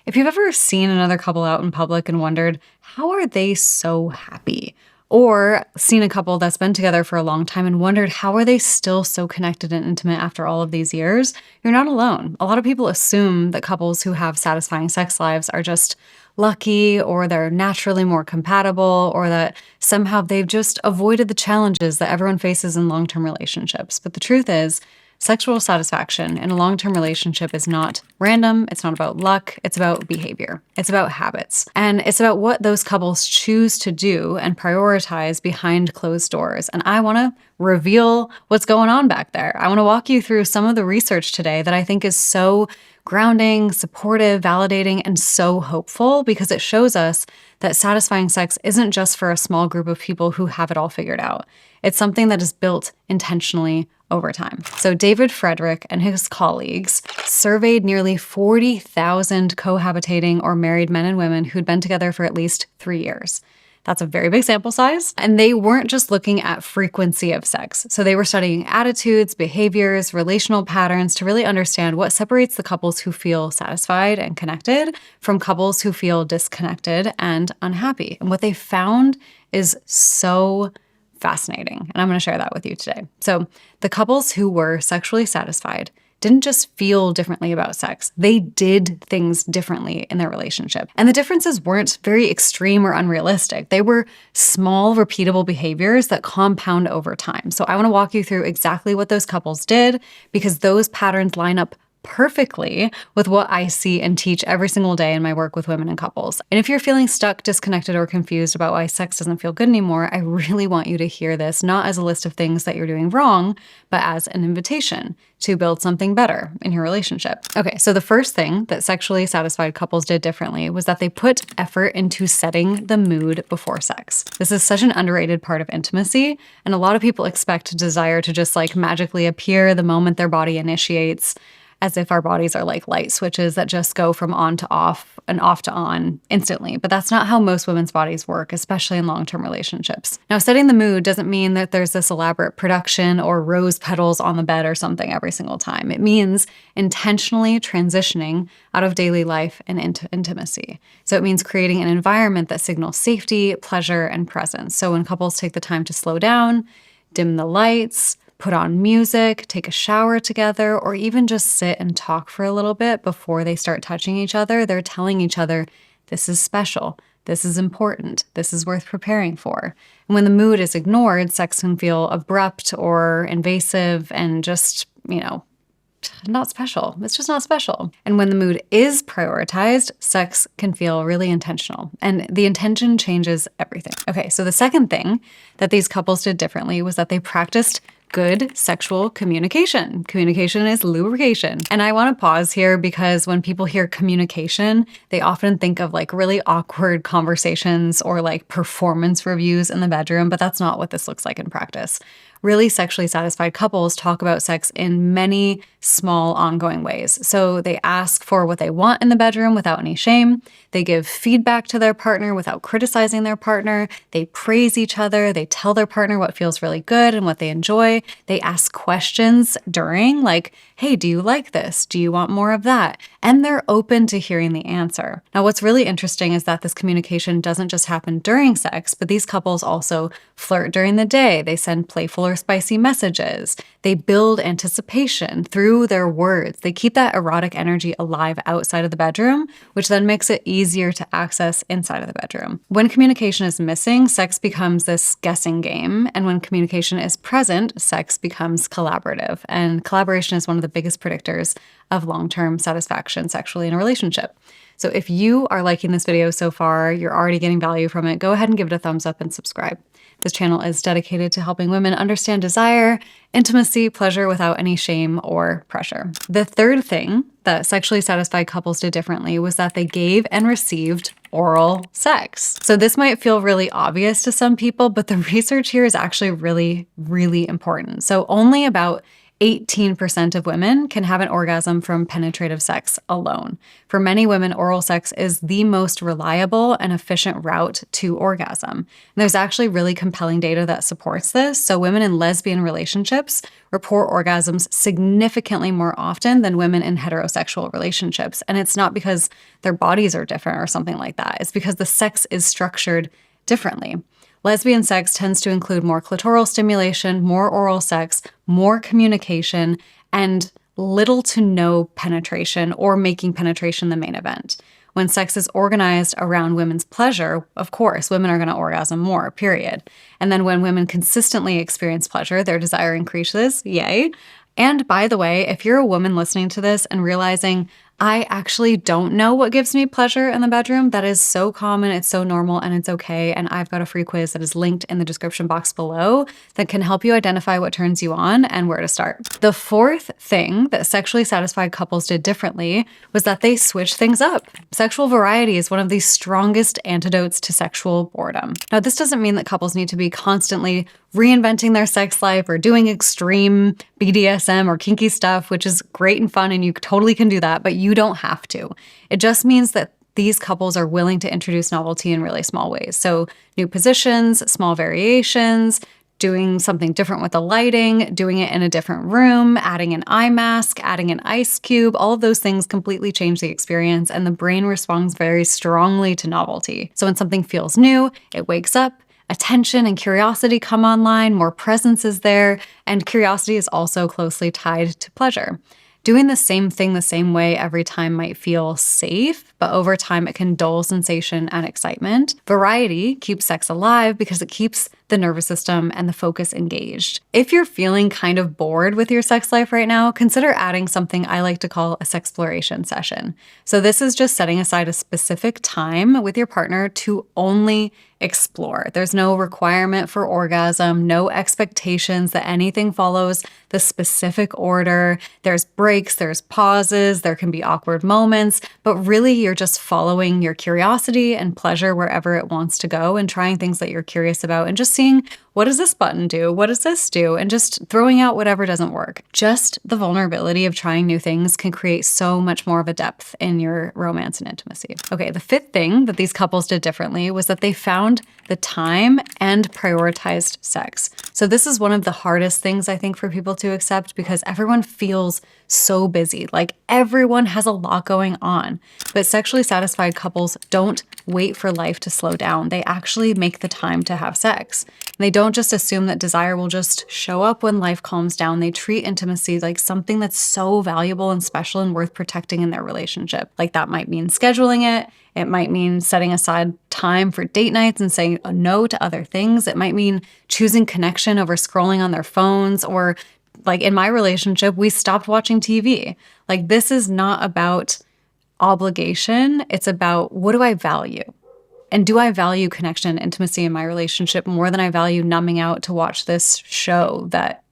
If you've ever seen another couple out in public and wondered, how are they so happy? Or seen a couple that's been together for a long time and wondered, how are they still so connected and intimate after all of these years? You're not alone. A lot of people assume that couples who have satisfying sex lives are just lucky, or they're naturally more compatible, or that somehow they've just avoided the challenges that everyone faces in long-term relationships. But the truth is, sexual satisfaction in a long-term relationship is not random. It's not about luck. It's about behavior. It's about habits. And it's about what those couples choose to do and prioritize behind closed doors. And I want to reveal what's going on back there. I want to walk you through some of the research today that I think is so grounding, supportive, validating, and so hopeful, because it shows us that satisfying sex isn't just for a small group of people who have it all figured out. It's something that is built intentionally over time. So David Frederick and his colleagues surveyed nearly 40,000 cohabitating or married men and women who'd been together for at least 3 years. That's a very big sample size. And they weren't just looking at frequency of sex. So they were studying attitudes, behaviors, relational patterns to really understand what separates the couples who feel satisfied and connected from couples who feel disconnected and unhappy. And what they found is so fascinating. And I'm going to share that with you today. So the couples who were sexually satisfied didn't just feel differently about sex. They did things differently in their relationship. And the differences weren't very extreme or unrealistic. They were small, repeatable behaviors that compound over time. So I want to walk you through exactly what those couples did, because those patterns line up perfectly with what I see and teach every single day in my work with women and couples. And if you're feeling stuck, disconnected, or confused about why sex doesn't feel good anymore, I really want you to hear this, not as a list of things that you're doing wrong, but as an invitation to build something better in your relationship. Okay, so the first thing that sexually satisfied couples did differently was that they put effort into setting the mood before sex. This is such an underrated part of intimacy, and a lot of people expect desire to just like magically appear the moment their body initiates, as if our bodies are like light switches that just go from on to off and off to on instantly. But that's not how most women's bodies work, especially in long-term relationships. Now, setting the mood doesn't mean that there's this elaborate production or rose petals on the bed or something every single time. It means intentionally transitioning out of daily life and into intimacy. So it means creating an environment that signals safety, pleasure, and presence. So when couples take the time to slow down, dim the lights, put on music, take a shower together, or even just sit and talk for a little bit before they start touching each other, they're telling each other, this is special, this is important, this is worth preparing for. And when the mood is ignored, sex can feel abrupt or invasive and just, not special. It's just not special. And when the mood is prioritized, sex can feel really intentional. And the intention changes everything. Okay, so the second thing that these couples did differently was that they practiced good sexual communication. Communication is lubrication. And I want to pause here, because when people hear communication, they often think of like really awkward conversations or like performance reviews in the bedroom, but that's not what this looks like in practice. Really sexually satisfied couples talk about sex in many small ongoing ways. So they ask for what they want in the bedroom without any shame. They give feedback to their partner without criticizing their partner. They praise each other. They tell their partner what feels really good and what they enjoy. They ask questions during, like, hey, do you like this? Do you want more of that? And they're open to hearing the answer. Now, what's really interesting is that this communication doesn't just happen during sex, but these couples also flirt during the day. They send playful or spicy messages. They build anticipation through their words. They keep that erotic energy alive outside of the bedroom, which then makes it easier to access inside of the bedroom. When communication is missing, sex becomes this guessing game. And when communication is present, sex becomes collaborative. And collaboration is one of the biggest predictors of long-term satisfaction sexually in a relationship. So if you are liking this video so far, you're already getting value from it, go ahead and give it a thumbs up and subscribe. This channel is dedicated to helping women understand desire, intimacy, pleasure without any shame or pressure. The third thing that sexually satisfied couples did differently was that they gave and received oral sex. So this might feel really obvious to some people, but the research here is actually really, really important. So only about 18% of women can have an orgasm from penetrative sex alone. For many women, oral sex is the most reliable and efficient route to orgasm. And there's actually really compelling data that supports this. So women in lesbian relationships report orgasms significantly more often than women in heterosexual relationships. And it's not because their bodies are different or something like that. It's because the sex is structured differently. Lesbian sex tends to include more clitoral stimulation, more oral sex, more communication, and little to no penetration or making penetration the main event. When sex is organized around women's pleasure, of course, women are going to orgasm more, period. And then when women consistently experience pleasure, their desire increases, yay. And by the way, if you're a woman listening to this and realizing, I actually don't know what gives me pleasure in the bedroom, that is so common, it's so normal, and it's okay. And I've got a free quiz that is linked in the description box below that can help you identify what turns you on and where to start. The fourth thing that sexually satisfied couples did differently was that they switched things up. Sexual variety is one of the strongest antidotes to sexual boredom. Now, this doesn't mean that couples need to be constantly reinventing their sex life or doing extreme BDSM or kinky stuff, which is great and fun, and you totally can do that, but you don't have to. It just means that these couples are willing to introduce novelty in really small ways. So new positions, small variations, doing something different with the lighting, doing it in a different room, adding an eye mask, adding an ice cube, all of those things completely change the experience, and the brain responds very strongly to novelty. So when something feels new, it wakes up, attention and curiosity come online, more presence is there, and curiosity is also closely tied to pleasure. Doing the same thing the same way every time might feel safe, but over time it can dull sensation and excitement. Variety keeps sex alive because it keeps the nervous system and the focus engaged. If you're feeling kind of bored with your sex life right now, consider adding something I like to call a sexploration session. So this is just setting aside a specific time with your partner to only explore. There's no requirement for orgasm, no expectations that anything follows the specific order. There's breaks, there's pauses, there can be awkward moments, but really you're just following your curiosity and pleasure wherever it wants to go and trying things that you're curious about and just seeing, what does this button do? What does this do? And just throwing out whatever doesn't work. Just the vulnerability of trying new things can create so much more of a depth in your romance and intimacy. Okay, the fifth thing that these couples did differently was that they found the time and prioritized sex. So this is one of the hardest things I think for people to accept because everyone feels so busy. Like everyone has a lot going on. But sexually satisfied couples don't wait for life to slow down. They actually make the time to have sex. And they don't just assume that desire will just show up when life calms down. They treat intimacy like something that's so valuable and special and worth protecting in their relationship. Like that might mean scheduling it. It might mean setting aside time for date nights and saying no to other things. It might mean choosing connection over scrolling on their phones, or like in my relationship, we stopped watching TV. Like this is not about obligation. It's about, what do I value? And do I value connection and intimacy in my relationship more than I value numbing out to watch this show that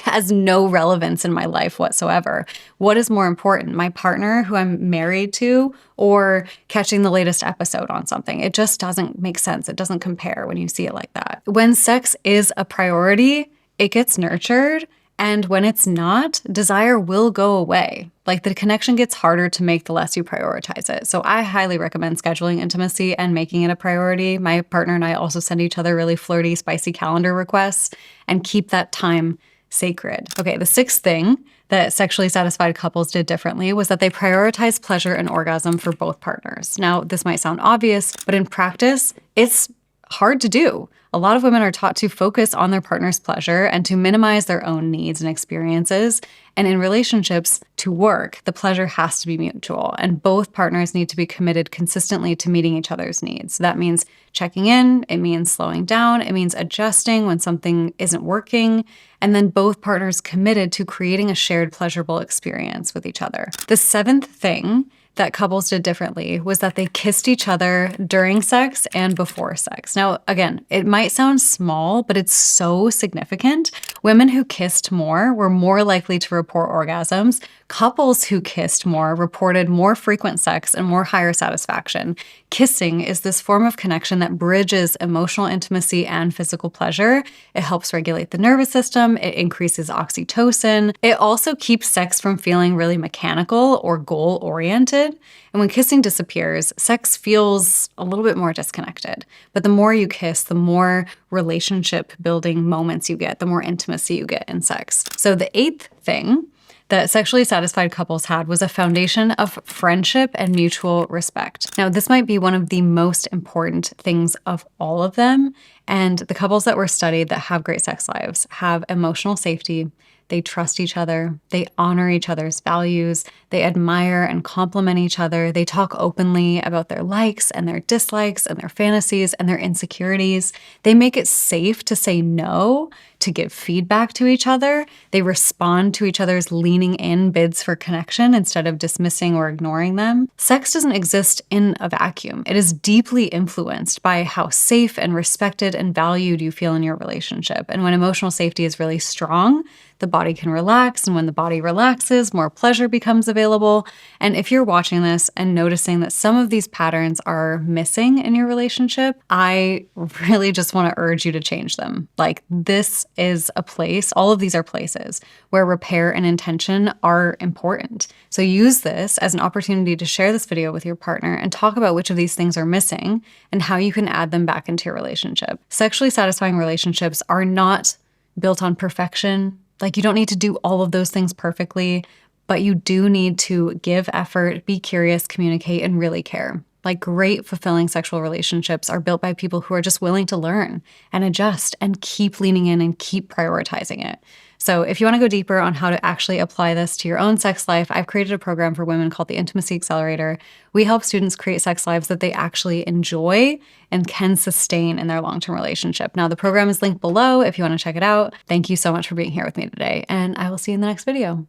has no relevance in my life whatsoever? What is more important, my partner who I'm married to, or catching the latest episode on something? It just doesn't make sense. It doesn't compare when you see it like that. When sex is a priority, it gets nurtured. And when it's not, desire will go away. Like the connection gets harder to make the less you prioritize it. So I highly recommend scheduling intimacy and making it a priority. My partner and I also send each other really flirty, spicy calendar requests and keep that time sacred. Okay, the sixth thing that sexually satisfied couples did differently was that they prioritized pleasure and orgasm for both partners. Now, this might sound obvious, but in practice, it's hard to do. A lot of women are taught to focus on their partner's pleasure and to minimize their own needs and experiences. And in relationships, to work, the pleasure has to be mutual, and both partners need to be committed consistently to meeting each other's needs. So that means checking in, it means slowing down, it means adjusting when something isn't working, and then both partners committed to creating a shared pleasurable experience with each other. The seventh thing that couples did differently was that they kissed each other during sex and before sex. Now, again, it might sound small, but it's so significant. Women who kissed more were more likely to report orgasms. Couples who kissed more reported more frequent sex and more higher satisfaction. Kissing is this form of connection that bridges emotional intimacy and physical pleasure. It helps regulate the nervous system. It increases oxytocin. It also keeps sex from feeling really mechanical or goal-oriented. And when kissing disappears, sex feels a little bit more disconnected. But the more you kiss, the more relationship building moments you get, the more intimacy you get in sex. So the eighth thing that sexually satisfied couples had was a foundation of friendship and mutual respect. Now, this might be one of the most important things of all of them. And the couples that were studied that have great sex lives have emotional safety. They trust each other. They honor each other's values. They admire and compliment each other. They talk openly about their likes and their dislikes and their fantasies and their insecurities. They make it safe to say no, to give feedback to each other. They respond to each other's leaning in bids for connection instead of dismissing or ignoring them. Sex doesn't exist in a vacuum. It is deeply influenced by how safe and respected and valued you feel in your relationship. And when emotional safety is really strong, the body can relax. And when the body relaxes, more pleasure becomes available. And if you're watching this and noticing that some of these patterns are missing in your relationship, I really just want to urge you to change them. Like, this is a place, all of these are places where repair and intention are important. So use this as an opportunity to share this video with your partner and talk about which of these things are missing and how you can add them back into your relationship. Sexually satisfying relationships are not built on perfection. Like, you don't need to do all of those things perfectly, but you do need to give effort, be curious, communicate, and really care. Like, great, fulfilling sexual relationships are built by people who are just willing to learn and adjust and keep leaning in and keep prioritizing it. So if you want to go deeper on how to actually apply this to your own sex life, I've created a program for women called the Intimacy Accelerator. We help students create sex lives that they actually enjoy and can sustain in their long-term relationship. Now, the program is linked below if you want to check it out. Thank you so much for being here with me today, and I will see you in the next video.